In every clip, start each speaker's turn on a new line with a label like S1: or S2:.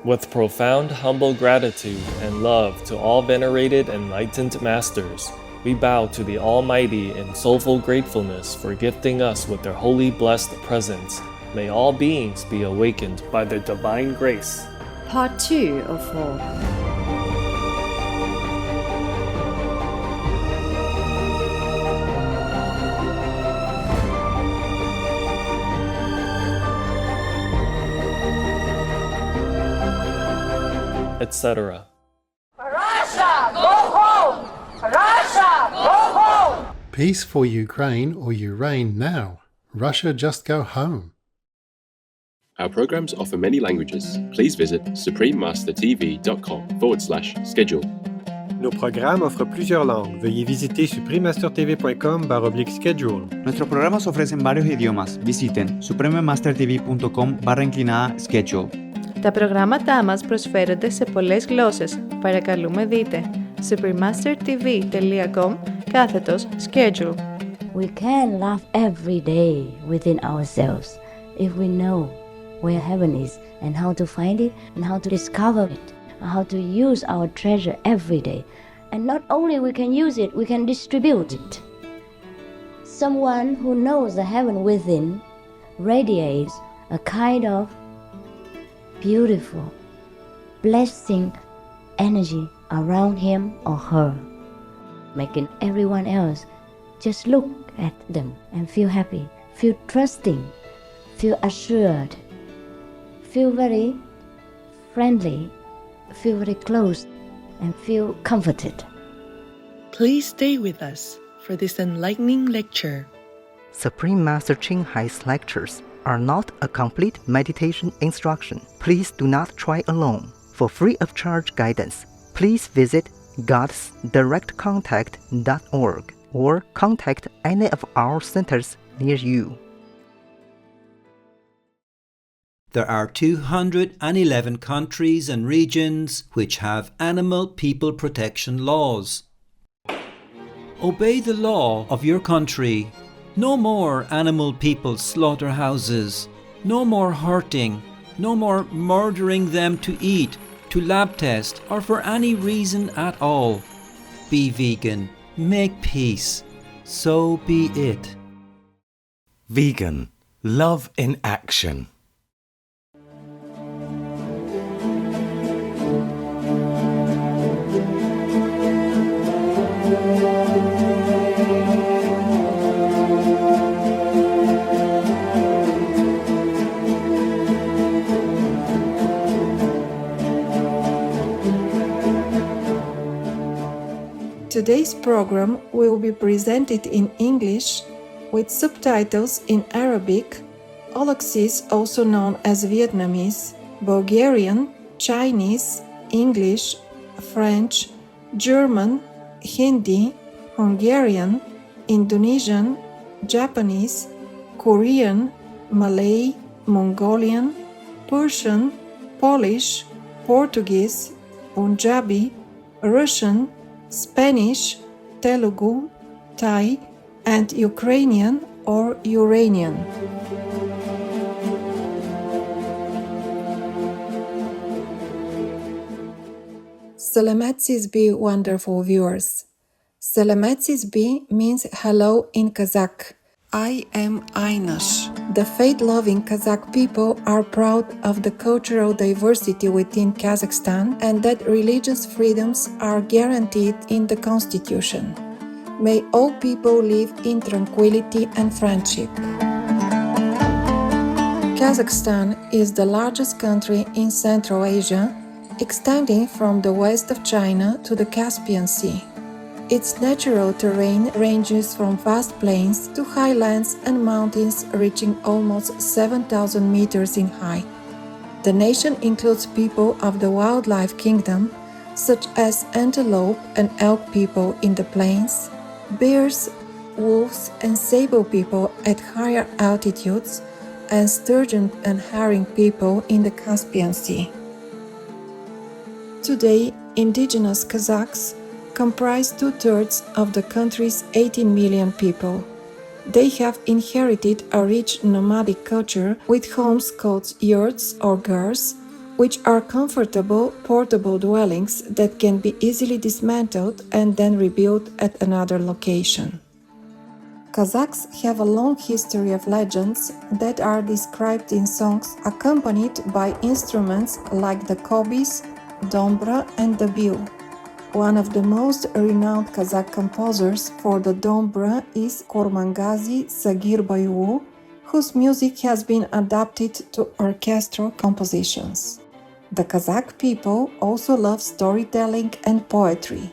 S1: With profound humble gratitude and love to all venerated enlightened masters, we bow to the Almighty in soulful gratefulness for gifting us with their holy blessed presence. May all beings be awakened by their divine grace.
S2: Part 2 of 4.
S1: Etc.
S3: Russia, go home! Russia, go home!
S4: Peace for Ukraine, or you reign now. Russia, just go home.
S5: Our programs offer many languages. Please visit suprememastertv.com/schedule.
S6: Nos programmes offrent plusieurs langues. Veuillez visiter suprememastertv.com/schedule.
S7: Nuestros programas ofrecen varios idiomas. Visiten suprememastertv.com/schedule.
S2: Τα προγράμματά μας προσφέρονται σε πολλές γλώσσες. Παρακαλούμε δείτε suprememastertv.com/schedule.
S8: We can laugh every day within ourselves if we know where heaven is and how to find it and how to discover it and how to use our treasure every day. And not only we can use it, we can distribute it. Someone who knows the heaven within radiates a kind of beautiful, blessing energy around him or her, making everyone else just look at them and feel happy, feel trusting, feel assured, feel very friendly, feel very close, and feel comforted.
S9: Please stay with us for this enlightening lecture.
S10: Supreme Master Ching Hai's lectures are not a complete meditation instruction. Please do not try alone. For free of charge guidance, please visit godsdirectcontact.org or contact any of our centers near you.
S11: There are 211 countries and regions which have animal people protection laws. Obey the law of your country. No more animal people slaughterhouses. No more hurting. No more murdering them to eat, to lab test, or for any reason at all. Be vegan. Make peace. So be it.
S12: Vegan. Love in action.
S13: Today's program will be presented in English with subtitles in Arabic, Aulacese, also known as Vietnamese, Bulgarian, Chinese, English, French, German, Hindi, Hungarian, Indonesian, Japanese, Korean, Malay, Mongolian, Persian, Polish, Portuguese, Punjabi, Russian, Spanish, Telugu, Thai, and Ukrainian or Uranian. Selamat Sizbi, wonderful viewers. Selamat Sizbi means hello in Kazakh. I am Aynash. The faith-loving Kazakh people are proud of the cultural diversity within Kazakhstan and that religious freedoms are guaranteed in the constitution. May all people live in tranquility and friendship. Kazakhstan is the largest country in Central Asia, extending from the west of China to the Caspian Sea. Its natural terrain ranges from vast plains to highlands and mountains reaching almost 7,000 meters in height. The nation includes people of the wildlife kingdom, such as antelope and elk people in the plains, bears, wolves and sable people at higher altitudes, and sturgeon and herring people in the Caspian Sea. Today, indigenous Kazakhs comprise 2/3 of the country's 18 million people. They have inherited a rich nomadic culture with homes called yurts or gars, which are comfortable, portable dwellings that can be easily dismantled and then rebuilt at another location. Kazakhs have a long history of legends that are described in songs accompanied by instruments like the kobis, dombra, and the biu. One of the most renowned Kazakh composers for the dombra is Kormangazi Sagirbayevu, whose music has been adapted to orchestral compositions. The Kazakh people also love storytelling and poetry.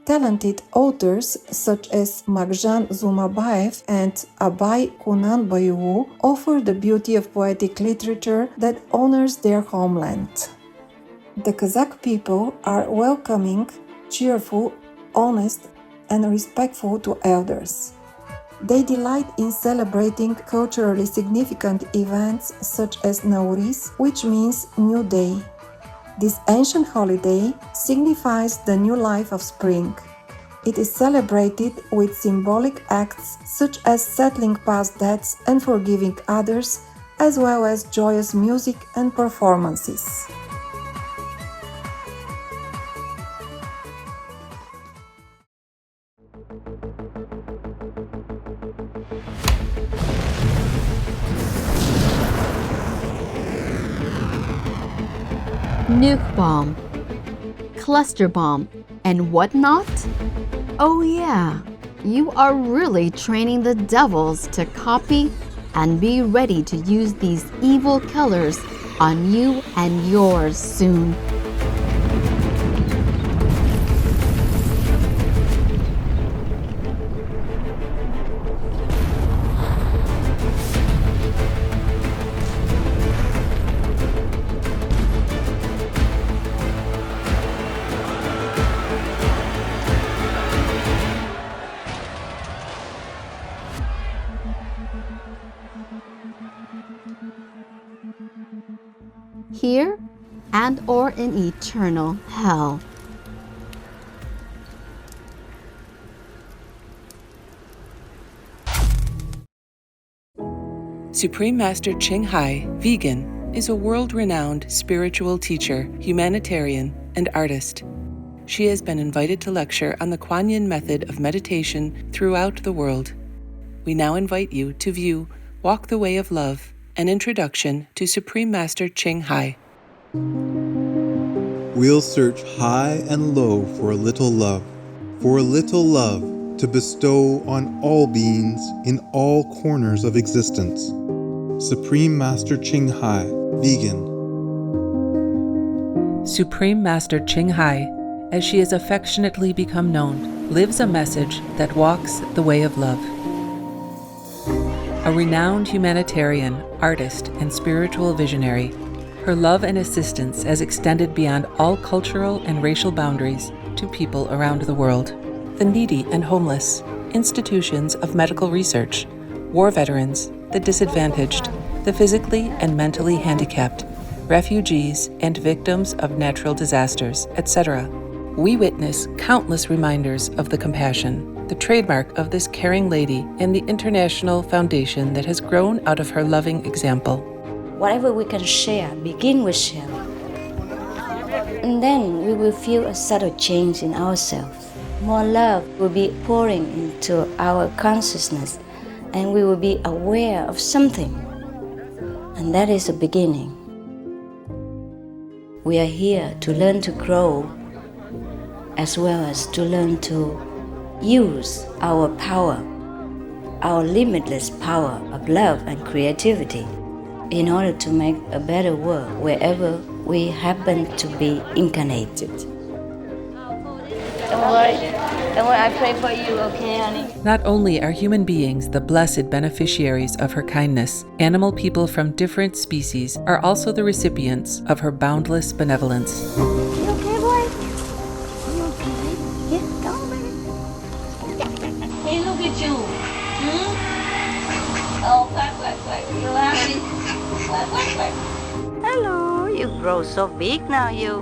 S13: Talented authors such as Magjan Zumabayev and Abay Kunanbayevu offer the beauty of poetic literature that honors their homeland. The Kazakh people are welcoming, cheerful, honest, and respectful to elders. They delight in celebrating culturally significant events such as Nowruz, which means New Day. This ancient holiday signifies the new life of spring. It is celebrated with symbolic acts such as settling past debts and forgiving others, as well as joyous music and performances.
S14: Nuke bomb, cluster bomb, and whatnot? Oh yeah, you are really training the devils to copy and be ready to use these evil killers on you and yours soon. Here and or in eternal hell.
S15: Supreme Master Ching Vegan, is a world-renowned spiritual teacher, humanitarian, and artist. She has been invited to lecture on the Kuan Yin method of meditation throughout the world. We now invite you to view Walk the Way of Love, an introduction to Supreme Master Ching Hai.
S16: We'll search high and low for a little love to bestow on all beings in all corners of existence. Supreme Master Ching Hai, Vegan.
S15: Supreme Master Ching Hai, as she has affectionately become known, lives a message that walks the way of love. A renowned humanitarian, artist, and spiritual visionary, her love and assistance has extended beyond all cultural and racial boundaries to people around the world. The needy and homeless, institutions of medical research, war veterans, the disadvantaged, the physically and mentally handicapped, refugees and victims of natural disasters, etc. We witness countless reminders of the compassion, the trademark of this caring lady, and the international foundation that has grown out of her loving example.
S8: Whatever we can share, begin with sharing. And then we will feel a subtle change in ourselves. More love will be pouring into our consciousness, and we will be aware of something. And that is a beginning. We are here to learn to grow, as well as to learn to use our power, our limitless power of love and creativity, in order to make a better world wherever we happen to be incarnated. Don't worry, I pray for you, okay, honey?
S15: Not only are human beings the blessed beneficiaries of her kindness, animal people from different species are also the recipients of her boundless benevolence.
S8: You okay, boy? You okay? Yeah, come on, baby. Hey, look at you. Oh, quack. You happy? Quack. Hello, you grow so big now, you.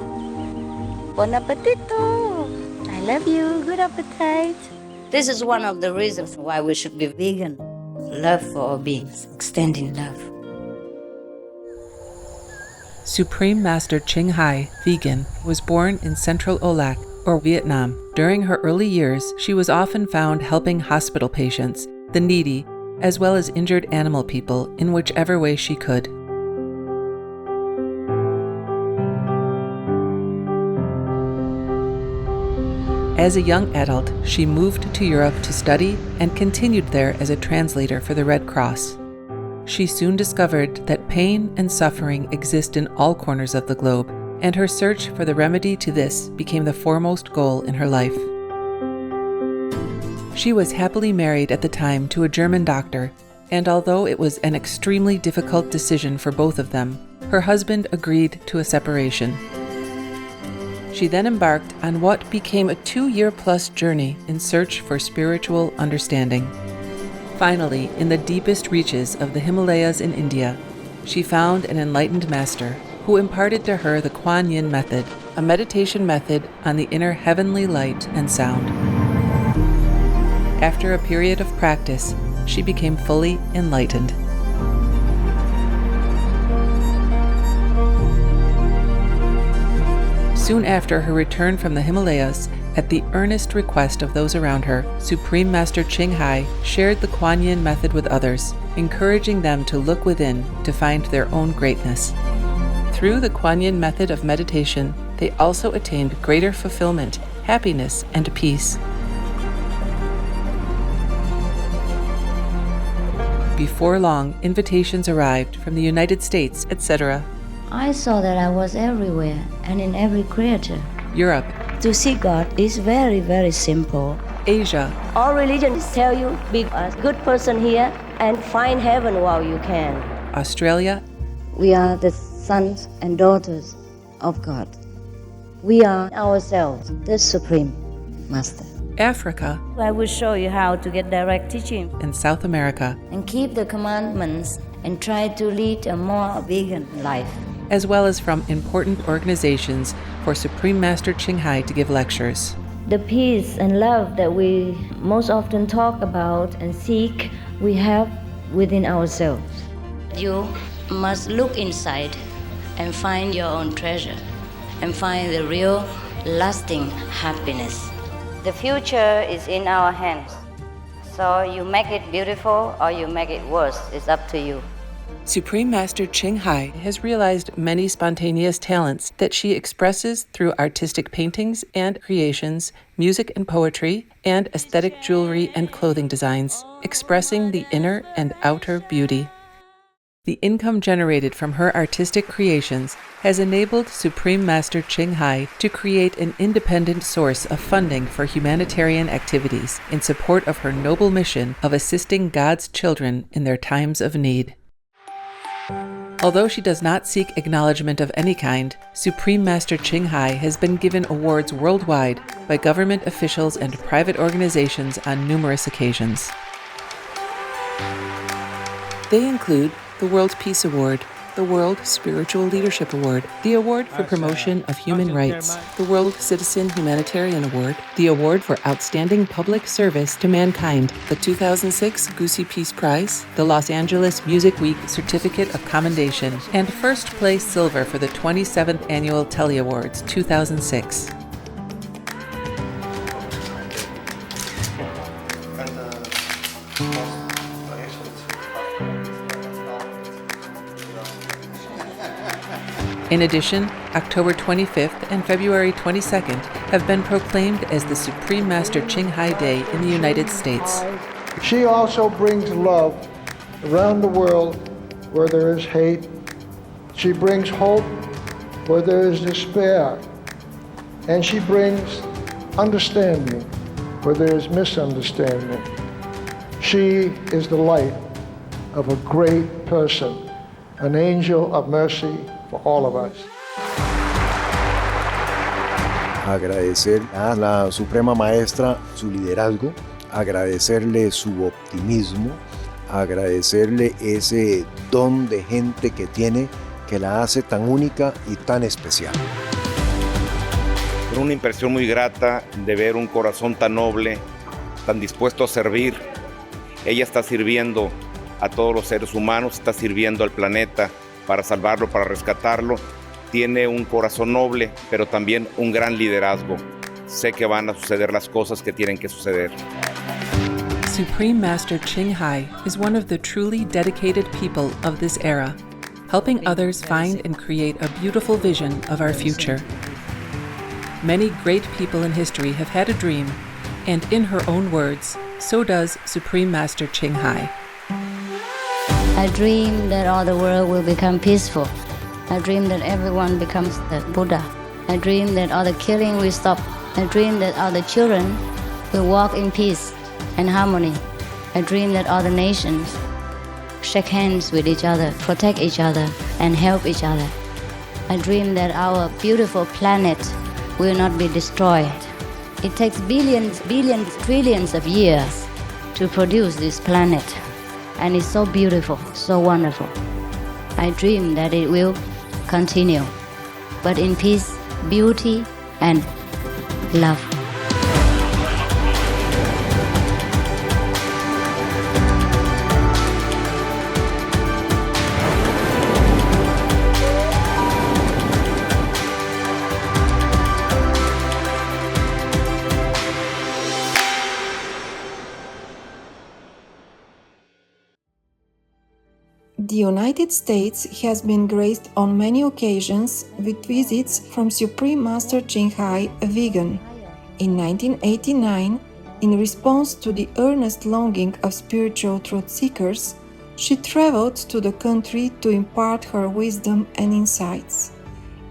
S8: Bon appetito. I love you. Good appetite. This is one of the reasons why we should be vegan. Love for all beings, extending love.
S15: Supreme Master Ching Hai, vegan, was born in Central Olac, or Vietnam. During her early years, she was often found helping hospital patients, the needy, as well as injured animal people in whichever way she could. As a young adult, she moved to Europe to study and continued there as a translator for the Red Cross. She soon discovered that pain and suffering exist in all corners of the globe, and her search for the remedy to this became the foremost goal in her life. She was happily married at the time to a German doctor, and although it was an extremely difficult decision for both of them, her husband agreed to a separation. She then embarked on what became a 2-year-plus journey in search for spiritual understanding. Finally, in the deepest reaches of the Himalayas in India, she found an enlightened master who imparted to her the Kuan Yin method, a meditation method on the inner heavenly light and sound. After a period of practice, she became fully enlightened. Soon after her return from the Himalayas, at the earnest request of those around her, Supreme Master Ching Hai shared the Kuan Yin method with others, encouraging them to look within to find their own greatness. Through the Kuan Yin method of meditation, they also attained greater fulfillment, happiness, and peace. Before long, invitations arrived from the United States, etc.
S8: I saw that I was everywhere and in every creature.
S15: Europe.
S8: To see God is very, very simple.
S15: Asia.
S8: All religions tell you, be a good person here and find heaven while you can.
S15: Australia.
S8: We are the sons and daughters of God. We are ourselves, the Supreme Master.
S15: Africa.
S8: I will show you how to get direct teaching.
S15: And South America.
S8: And keep the commandments and try to lead a more vegan life.
S15: As well as from important organizations for Supreme Master Ching Hai to give lectures.
S8: The peace and love that we most often talk about and seek, we have within ourselves. You must look inside and find your own treasure and find the real lasting happiness. The future is in our hands. So you make it beautiful or you make it worse. It's up to you.
S15: Supreme Master Ching Hai has realized many spontaneous talents that she expresses through artistic paintings and creations, music and poetry, and aesthetic jewelry and clothing designs, expressing the inner and outer beauty. The income generated from her artistic creations has enabled Supreme Master Ching Hai to create an independent source of funding for humanitarian activities in support of her noble mission of assisting God's children in their times of need. Although she does not seek acknowledgement of any kind, Supreme Master Ching Hai has been given awards worldwide by government officials and private organizations on numerous occasions. They include the World Peace Award, the World Spiritual Leadership Award, the Award for Promotion of Human Rights, the World Citizen Humanitarian Award, the Award for Outstanding Public Service to Mankind, the 2006 Gucci Peace Prize, the Los Angeles Music Week Certificate of Commendation, and first place silver for the 27th Annual Telly Awards 2006. In addition, October 25th and February 22nd have been proclaimed as the Supreme Master Ching Hai Day in the United States.
S17: She also brings love around the world where there is hate. She brings hope where there is despair. And she brings understanding where there is misunderstanding. She is the light of a great person, an angel of mercy for all of us.
S18: Agradecer a la Suprema Maestra su liderazgo, agradecerle su optimismo, agradecerle ese don de gente que tiene que la hace tan única y tan especial.
S19: Una impresión muy grata de ver un corazón tan noble, tan dispuesto a servir. Ella está sirviendo a todos los seres humanos, está sirviendo al planeta para salvarlo, para rescatarlo. Tiene un corazón noble, pero también un gran liderazgo. Sé que van a suceder las cosas que tienen que suceder.
S15: Supreme Master Ching is one of the truly dedicated people of this era, helping others find and create a beautiful vision of our future. Many great people in history have had a dream, and in her own words, so does Supreme Master Ching.
S8: I dream that all the world will become peaceful. I dream that everyone becomes the Buddha. I dream that all the killing will stop. I dream that all the children will walk in peace and harmony. I dream that all the nations shake hands with each other, protect each other, and help each other. I dream that our beautiful planet will not be destroyed. It takes billions, trillions of years to produce this planet, and it's so beautiful, so wonderful. I dream that it will continue, but in peace, beauty, and love.
S13: The United States has been graced on many occasions with visits from Supreme Master Ching vegan. In 1989, in response to the earnest longing of spiritual truth seekers, she traveled to the country to impart her wisdom and insights.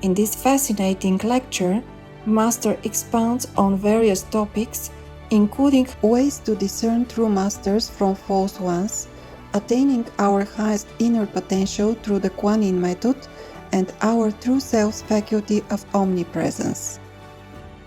S13: In this fascinating lecture, Master expounds on various topics, including ways to discern true masters from false ones, attaining our highest inner potential through the Kuan Yin method, and our true self's faculty of omnipresence.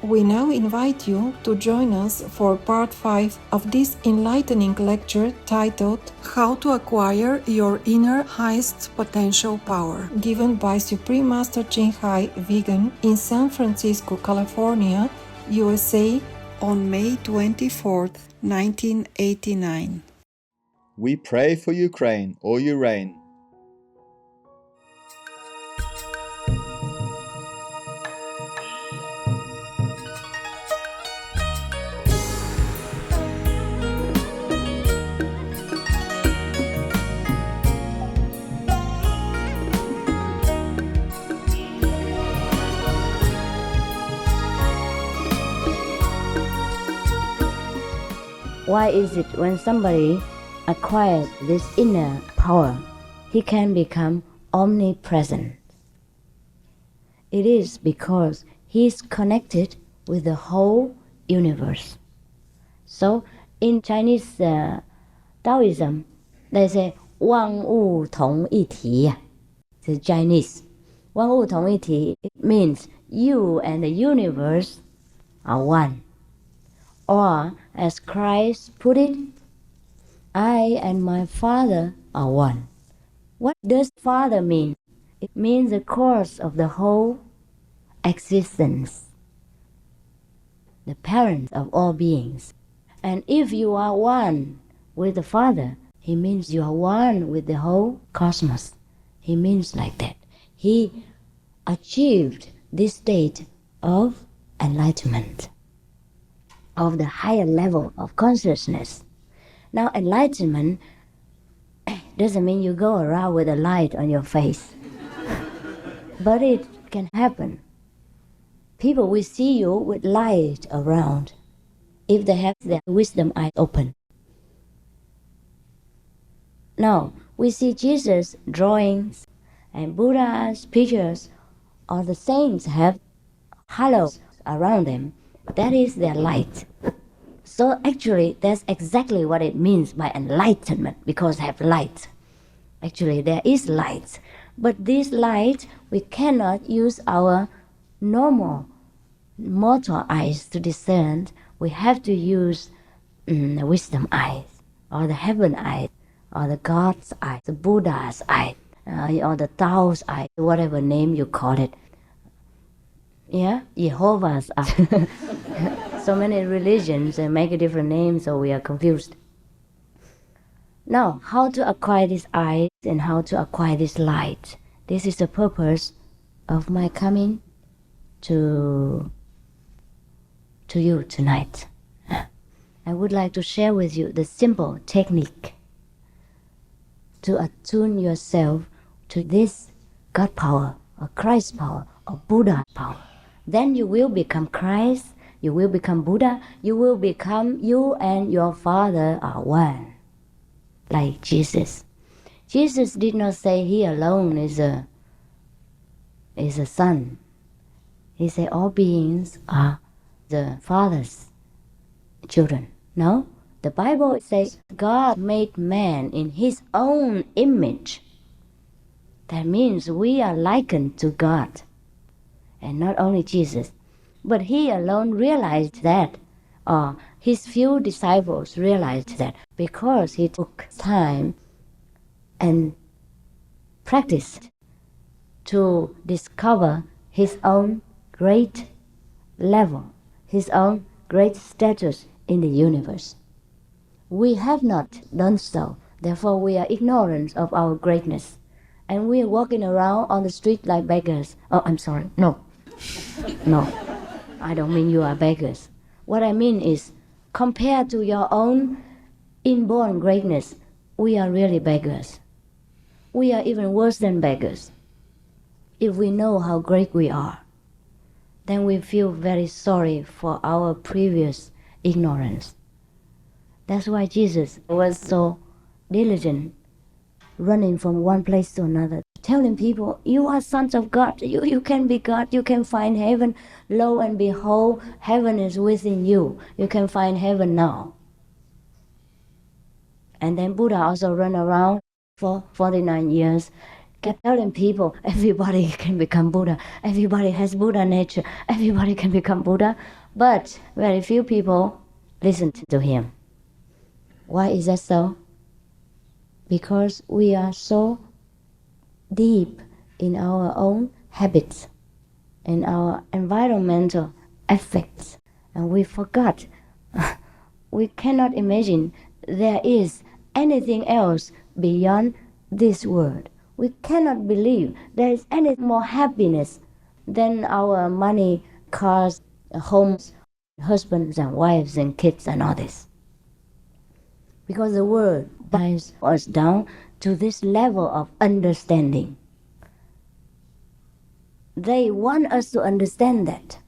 S13: We now invite you to join us for part 5 of this enlightening lecture titled How to Acquire Your Inner Highest Potential Power, given by Supreme Master Ching vegan in San Francisco, California, USA on May 24, 1989.
S20: We pray for Ukraine or Ukraine.
S8: Why is it when somebody acquires this inner power, he can become omnipresent? It is because he is connected with the whole universe. So in Chinese Taoism, they say 万物同一体. The Chinese 万物同一体, it means you and the universe are one. Or as Christ put it, I and my Father are one. What does Father mean? It means the cause of the whole existence, the parent of all beings. And if you are one with the Father, he means you are one with the whole cosmos. He means like that. He achieved this state of enlightenment, of the higher level of consciousness. Now, enlightenment doesn't mean you go around with a light on your face. But it can happen. People will see you with light around if they have their wisdom eyes open. Now, we see Jesus' drawings and Buddha's pictures, or the saints have halos around them. That is their light. So actually, that's exactly what it means by enlightenment, because they have light. Actually, there is light. But this light, we cannot use our normal mortal eyes to discern. We have to use the wisdom eyes, or the heaven eyes, or the God's eyes, the Buddha's eyes, or the Tao's eyes, whatever name you call it. Yeah, Jehovah's eyes. So many religions make a different name, so we are confused. Now, how to acquire this eyes and how to acquire this light? This is the purpose of my coming to you tonight. I would like to share with you the simple technique to attune yourself to this God power, or Christ power, or Buddha power. Then you will become Christ, you will become Buddha, you will become you and your Father are one. Like Jesus. Jesus did not say he alone is a son. He said all beings are the Father's children. No? The Bible says God made man in his own image. That means we are likened to God. And not only Jesus. But he alone realized that, or his few disciples realized that, because he took time and practiced to discover his own great level, his own great status in the universe. We have not done so, therefore we are ignorant of our greatness. And we are walking around on the street like beggars. Oh, I'm sorry, no, I don't mean you are beggars. What I mean is, compared to your own inborn greatness, we are really beggars. We are even worse than beggars. If we know how great we are, then we feel very sorry for our previous ignorance. That's why Jesus was so diligent, running from one place to another, telling people, you are sons of God, you can be God, you can find heaven. Lo and behold, heaven is within you. You can find heaven now. And then Buddha also ran around for 49 years, kept telling people, everybody can become Buddha, everybody has Buddha nature, everybody can become Buddha. But very few people listened to him. Why is that so? Because we are so deep in our own habits, in our environmental effects, and we forgot. We cannot imagine there is anything else beyond this world. We cannot believe there is any more happiness than our money, cars, homes, husbands and wives and kids and all this. Because the world binds us down to this level of understanding. They want us to understand that,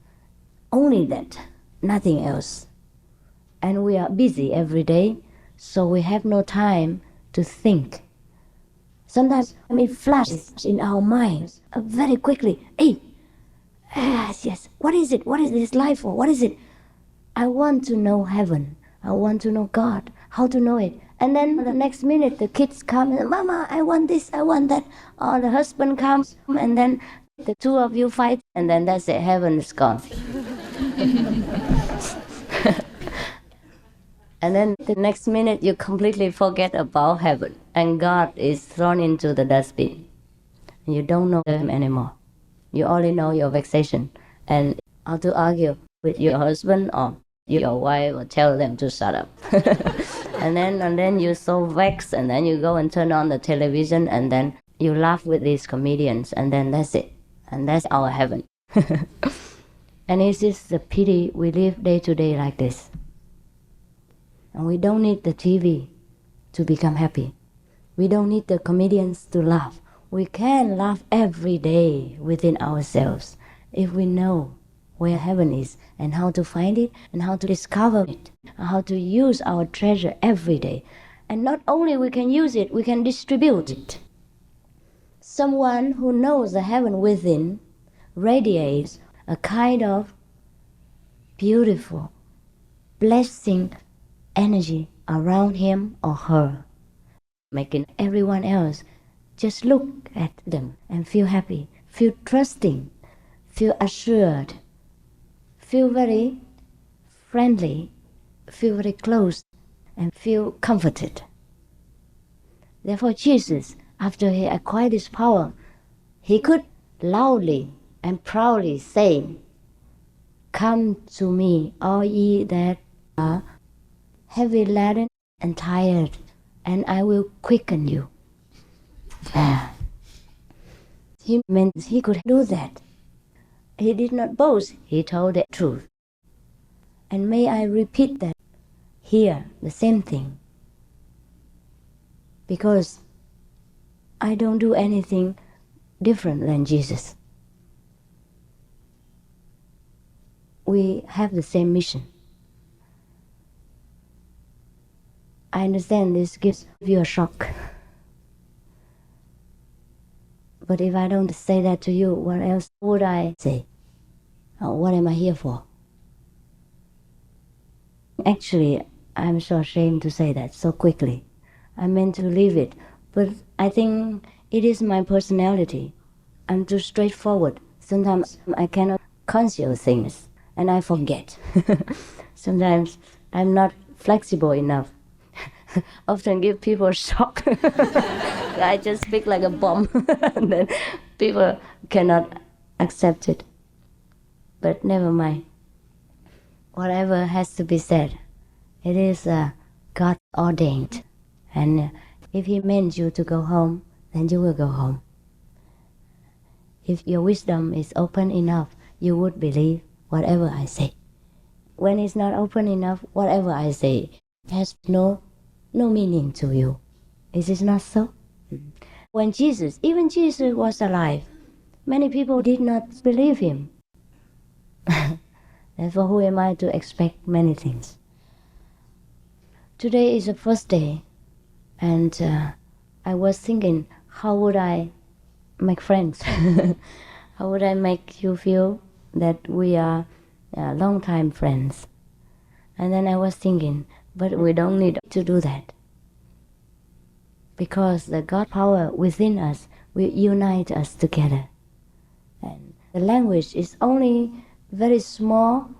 S8: only that, nothing else. And we are busy every day, so we have no time to think. Sometimes it flashes in our minds very quickly. Hey, yes, what is it? What is this life for? What is it? I want to know heaven. I want to know God. How to know it? And then the next minute the kids come and, Mama, I want this, I want that. Or the husband comes and then the two of you fight and then that's it, heaven is gone. And then the next minute you completely forget about heaven and God is thrown into the dustbin. You don't know him anymore. You only know your vexation and how to argue with your husband or your wife or tell them to shut up. and then you're so vexed and then you go and turn on the television and then you laugh with these comedians and then that's it. And that's our heaven. And it's just the pity we live day to day like this. And we don't need the TV to become happy. We don't need the comedians to laugh. We can laugh every day within ourselves if we know where heaven is and how to find it and how to discover it and how to use our treasure every day. And not only we can use it, we can distribute it. Someone who knows the heaven within radiates a kind of beautiful, blessing energy around him or her, making everyone else just look at them and feel happy, feel trusting, feel assured, feel very friendly, feel very close, and feel comforted. Therefore, Jesus, after he acquired this power, he could loudly and proudly say, "Come to me, all ye that are heavy laden and tired, and I will quicken you." he meant he could do that. He did not boast, he told the truth. And may I repeat that here, the same thing. Because I don't do anything different than Jesus. We have the same mission. I understand this gives you a shock. But if I don't say that to you, what else would I say? What am I here for? Actually, I'm so ashamed to say that so quickly. I meant to leave it, but I think it is my personality. I'm too straightforward. Sometimes I cannot conceal things, and I forget. Sometimes I'm not flexible enough. Often give people a shock. I just speak like a bomb, and then people cannot accept it. But never mind. Whatever has to be said, it is God ordained. And if He meant you to go home, then you will go home. If your wisdom is open enough, you would believe whatever I say. When it's not open enough, whatever I say has no meaning to you. Is it not so? When even Jesus was alive, many people did not believe Him. Therefore, who am I to expect many things? Today is the first day, and I was thinking, how would I make friends? How would I make you feel that we are long-time friends? And then I was thinking, but we don't need to do that. Because the God power within us will unite us together. And the language is only very small,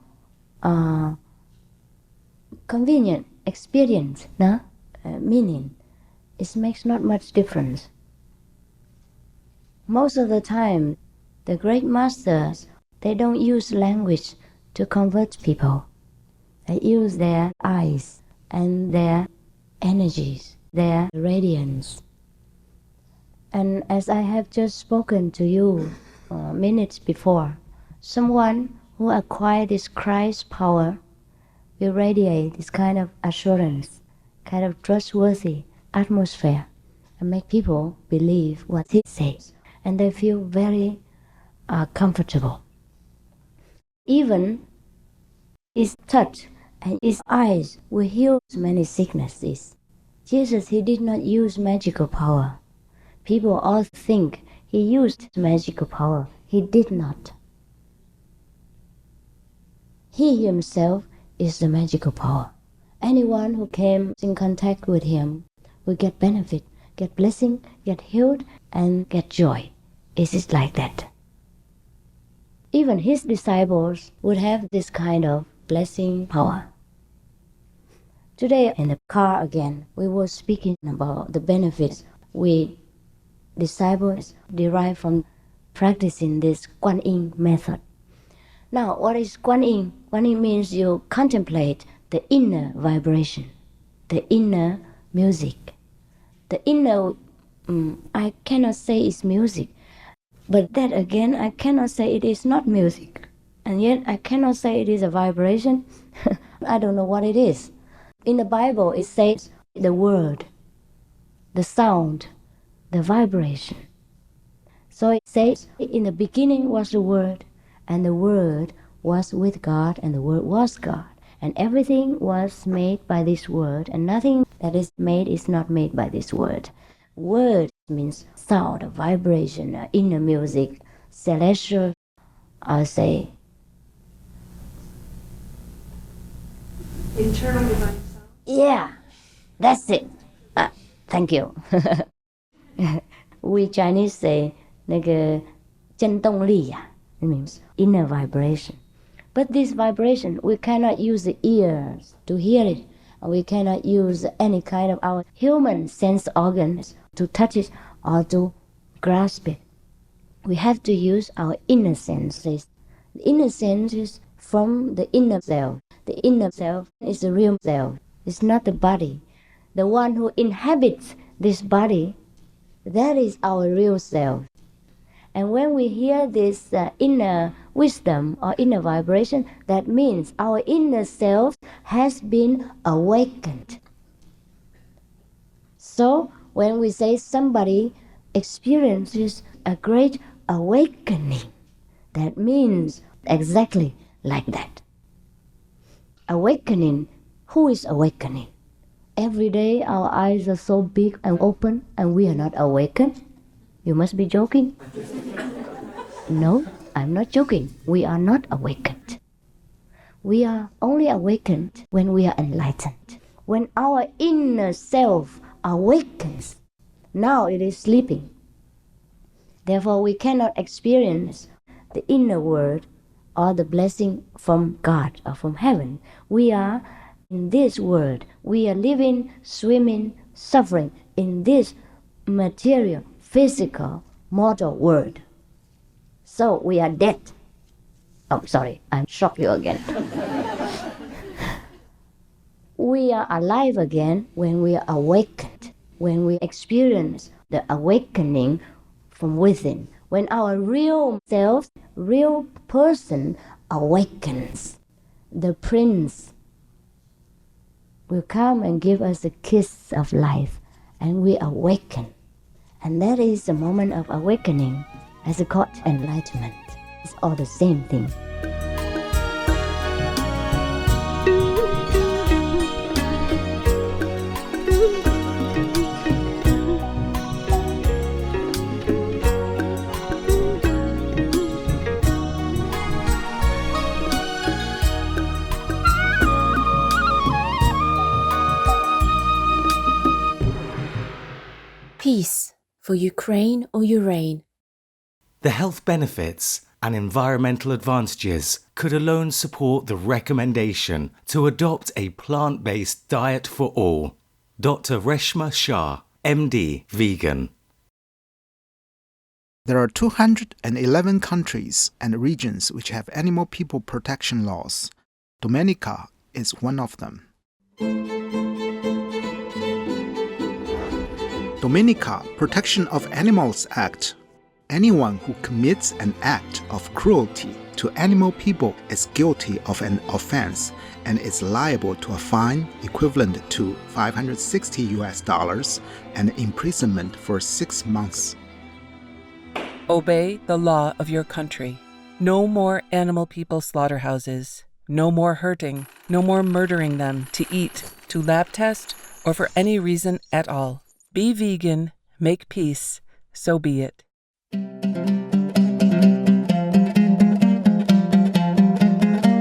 S8: convenient experience, meaning. It makes not much difference. Most of the time, the great masters, they don't use language to convert people. They use their eyes and their energies, their radiance. And as I have just spoken to you minutes before, someone who acquired this Christ power will radiate this kind of assurance, kind of trustworthy atmosphere, and make people believe what he says, and they feel very comfortable. Even his touch and his eyes will heal many sicknesses. Jesus, he did not use magical power. People all think he used magical power. He did not. He himself is the magical power. Anyone who came in contact with him will get benefit, get blessing, get healed, and get joy. It is like that. Even his disciples would have this kind of blessing power. Today in the car again, we were speaking about the benefits we disciples derive from practicing this Kuan Yin method. Now, what is Kuan Yin? Kuan Yin means you contemplate the inner vibration, the inner music. The inner, I cannot say it's music, but that again, I cannot say it is not music. And yet, I cannot say it is a vibration. I don't know what it is. In the Bible, it says the word, the sound, the vibration. So it says, in the beginning was the Word, and the Word was with God, and the Word was God. And everything was made by this Word, and nothing that is made is not made by this Word. Word means sound, vibration, inner music, celestial, I'll say.
S2: Internal divine sound?
S8: Yeah, that's it. Thank you. We Chinese say, 那个振动力呀, it means inner vibration. But this vibration, we cannot use the ears to hear it. We cannot use any kind of our human sense organs to touch it or to grasp it. We have to use our inner senses. The inner sense is from the inner self. The inner self is the real self. It's not the body. The one who inhabits this body, that is our real self. And when we hear this inner wisdom or inner vibration, that means our inner self has been awakened. So when we say somebody experiences a great awakening, that means exactly like that. Awakening. Who is awakening? Every day our eyes are so big and open and we are not awakened. You must be joking. No, I'm not joking. We are not awakened. We are only awakened when we are enlightened. When our inner self awakens, now it is sleeping. Therefore, we cannot experience the inner world or the blessing from God or from heaven. We are in this world. We are living, swimming, suffering in this material, physical, mortal world. So we are dead. Oh, sorry, I shocked you again. We are alive again when we are awakened, when we experience the awakening from within, when our real self, real person awakens. The Prince will come and give us a kiss of life, and we awaken. And that is the moment of awakening, as a called enlightenment. It's all the same thing.
S21: Peace for Ukraine or Urain.
S12: The health benefits and environmental advantages could alone support the recommendation to adopt a plant-based diet for all. Dr. Reshma Shah, MD, vegan.
S22: There are 211 countries and regions which have animal people protection laws. Dominica is one of them. Dominica Protection of Animals Act. Anyone who commits an act of cruelty to animal people is guilty of an offense and is liable to a fine equivalent to $560 and imprisonment for 6 months.
S15: Obey the law of your country. No more animal people slaughterhouses. No more hurting. No more murdering them to eat, to lab test, or for any reason at all. Be vegan, make peace, so be it.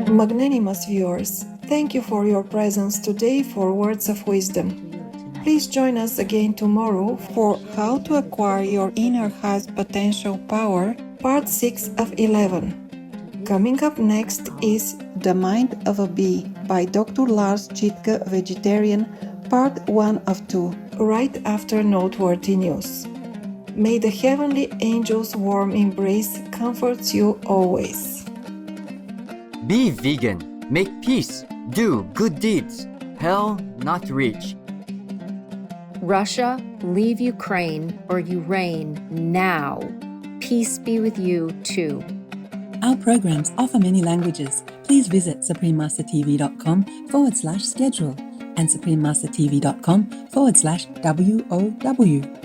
S13: Magnanimous viewers, thank you for your presence today for Words of Wisdom. Please join us again tomorrow for How to Acquire Your Inner Highest Potential Power, Part 6 of 11. Coming up next is The Mind of a Bee by Dr. Lars Chitka, Vegetarian, Part 1 of 2, right after Noteworthy News. May the heavenly angels' warm embrace comforts you always.
S23: Be vegan, make peace, do good deeds, hell not reach.
S21: Russia, leave Ukraine or Urain now. Peace be with you too.
S24: Our programs offer many languages. Please visit suprememastertv.com/schedule and suprememastertv.com/WOW.